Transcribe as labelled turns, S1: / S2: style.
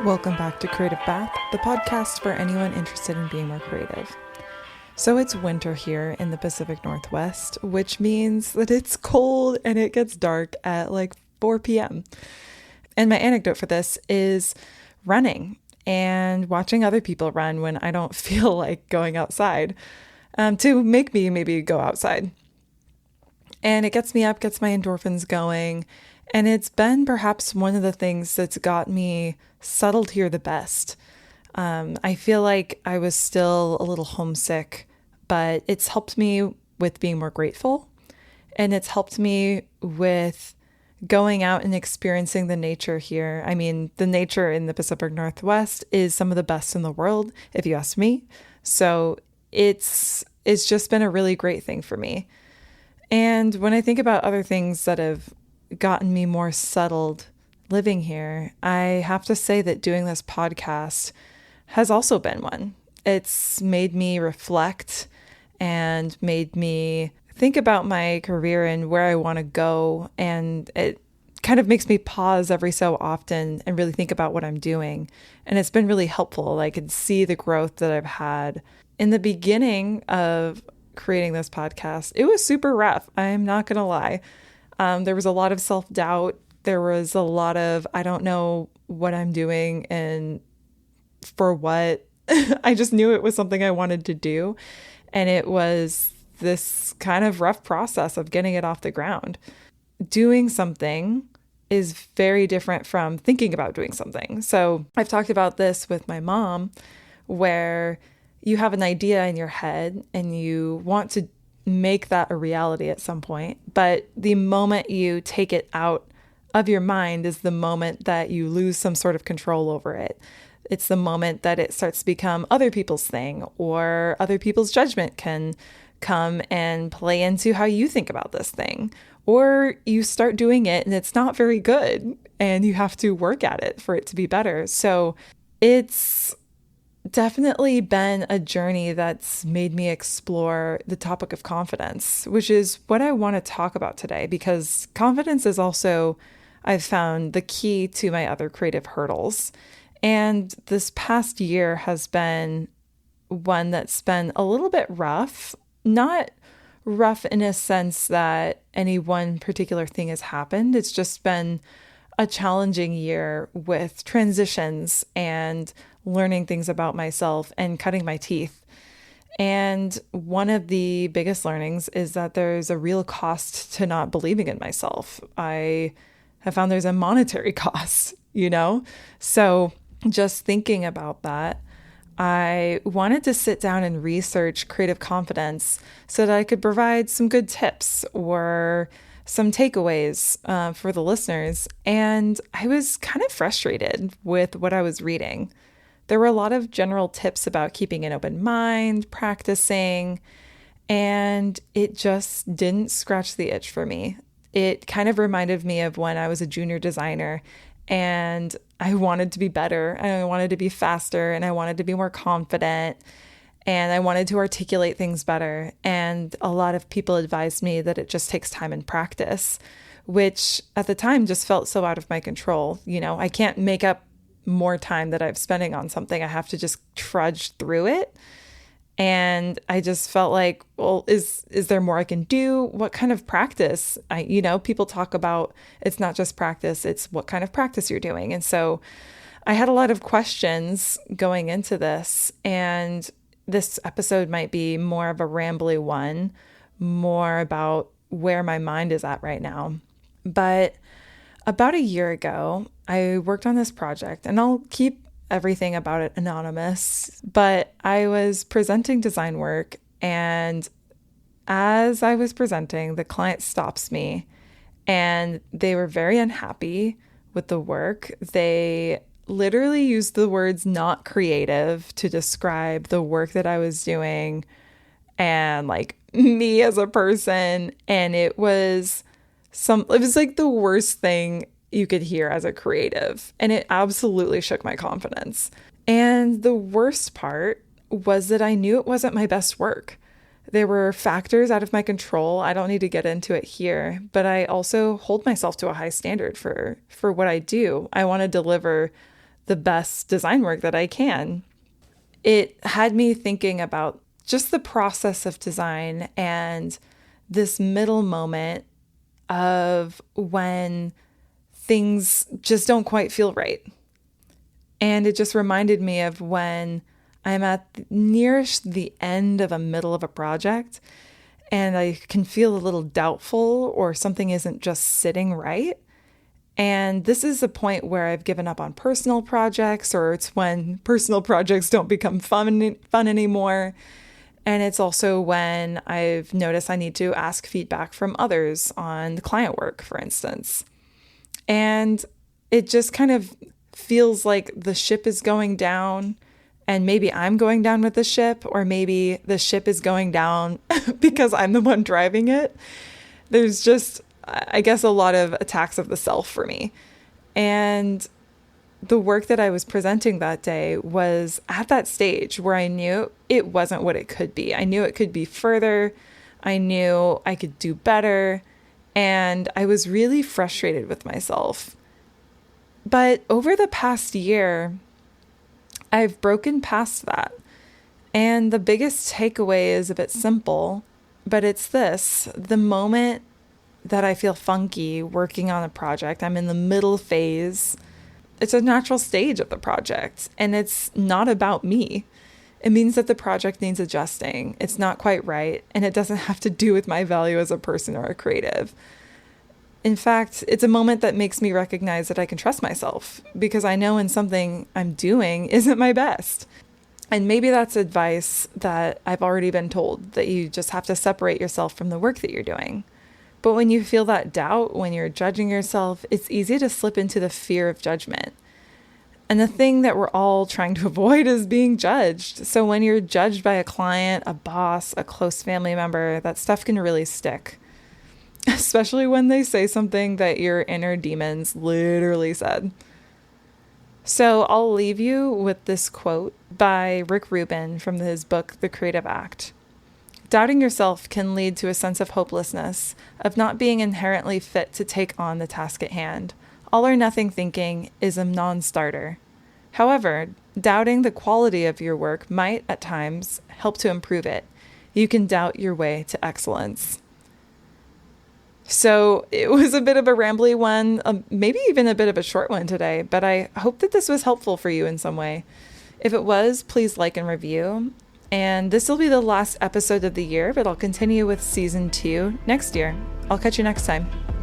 S1: Welcome back to Creative Bath, the podcast for anyone interested in being more creative. So it's winter here in the Pacific Northwest, which means that it's cold and it gets dark at like 4 p.m. And my anecdote for this is running and watching other people run when I don't feel like going outside, to make me maybe go outside. And it gets me up, gets my endorphins going. And it's been perhaps one of the things that's got me settled here the best. I feel like I was still a little homesick, but it's helped me with being more grateful. And it's helped me with going out and experiencing the nature here. I mean, the nature in the Pacific Northwest is some of the best in the world, if you ask me. So it's just been a really great thing for me. And when I think about other things that have gotten me more settled living here, I have to say that doing this podcast has also been one. It's made me reflect and made me think about my career and where I want to go. And it kind of makes me pause every so often and really think about what I'm doing. And it's been really helpful. I can see the growth that I've had. In the beginning of creating this podcast, it was super rough. I'm not going to lie. There was a lot of self-doubt. There was a lot of, I don't know what I'm doing and for what. I just knew it was something I wanted to do. And it was this kind of rough process of getting it off the ground. Doing something is very different from thinking about doing something. So I've talked about this with my mom, where you have an idea in your head and you want to make that a reality at some point. But the moment you take it out of your mind is the moment that you lose some sort of control over it. It's the moment that it starts to become other people's thing, or other people's judgment can come and play into how you think about this thing. Or you start doing it and it's not very good and you have to work at it for it to be better. So it's definitely been a journey that's made me explore the topic of confidence, which is what I want to talk about today, because confidence is also, I've found, the key to my other creative hurdles. And this past year has been one that's been a little bit rough, not rough in a sense that any one particular thing has happened. It's just been a challenging year with transitions and learning things about myself and cutting my teeth. And one of the biggest learnings is that there's a real cost to not believing in myself. I have found there's a monetary cost, So just thinking about that, I wanted to sit down and research creative confidence so that I could provide some good tips or some takeaways for the listeners. And I was kind of frustrated with what I was reading. There were a lot of general tips about keeping an open mind, practicing, and it just didn't scratch the itch for me. It kind of reminded me of when I was a junior designer and I wanted to be better and I wanted to be faster and I wanted to be more confident and I wanted to articulate things better. And a lot of people advised me that it just takes time and practice, which at the time just felt so out of my control. I can't make up more time that I'm spending on something. I have to just trudge through it. And I just felt like, well, is there more I can do? What kind of practice? People talk about it's not just practice, it's what kind of practice you're doing. And so I had a lot of questions going into this, and this episode might be more of a rambly one, more about where my mind is at right now. But about a year ago, I worked on this project, and I'll keep everything about it anonymous, but I was presenting design work, and as I was presenting, the client stops me, and they were very unhappy with the work. They literally used the words "not creative" to describe the work that I was doing and like me as a person, and it was like the worst thing you could hear as a creative. And it absolutely shook my confidence. And the worst part was that I knew it wasn't my best work. There were factors out of my control. I don't need to get into it here, but I also hold myself to a high standard for what I do. I want to deliver the best design work that I can. It had me thinking about just the process of design and this middle moment of when things just don't quite feel right. And it just reminded me of when I'm at near the end of a middle of a project and I can feel a little doubtful or something isn't just sitting right. And this is a point where I've given up on personal projects, or it's when personal projects don't become fun anymore. And it's also when I've noticed I need to ask feedback from others on the client work, for instance. And it just kind of feels like the ship is going down, and maybe I'm going down with the ship, or maybe the ship is going down because I'm the one driving it. There's just, I guess, a lot of attacks of the self for me. And the work that I was presenting that day was at that stage where I knew it wasn't what it could be. I knew it could be further. I knew I could do better. And I was really frustrated with myself. But over the past year, I've broken past that. And the biggest takeaway is a bit simple, but it's this: the moment that I feel funky working on a project, I'm in the middle phase, it's a natural stage of the project, and it's not about me. It means that the project needs adjusting. It's not quite right, and it doesn't have to do with my value as a person or a creative. In fact, it's a moment that makes me recognize that I can trust myself, because I know when something I'm doing isn't my best. And maybe that's advice that I've already been told, that you just have to separate yourself from the work that you're doing. But when you feel that doubt, when you're judging yourself, it's easy to slip into the fear of judgment. And the thing that we're all trying to avoid is being judged. So when you're judged by a client, a boss, a close family member, that stuff can really stick. Especially when they say something that your inner demons literally said. So I'll leave you with this quote by Rick Rubin from his book, The Creative Act. Doubting yourself can lead to a sense of hopelessness, of not being inherently fit to take on the task at hand. All or nothing thinking is a non-starter. However, doubting the quality of your work might, at times, help to improve it. You can doubt your way to excellence. So it was a bit of a rambly one, maybe even a bit of a short one today, but I hope that this was helpful for you in some way. If it was, please like and review. And this will be the last episode of the year, but I'll continue with season 2 next year. I'll catch you next time.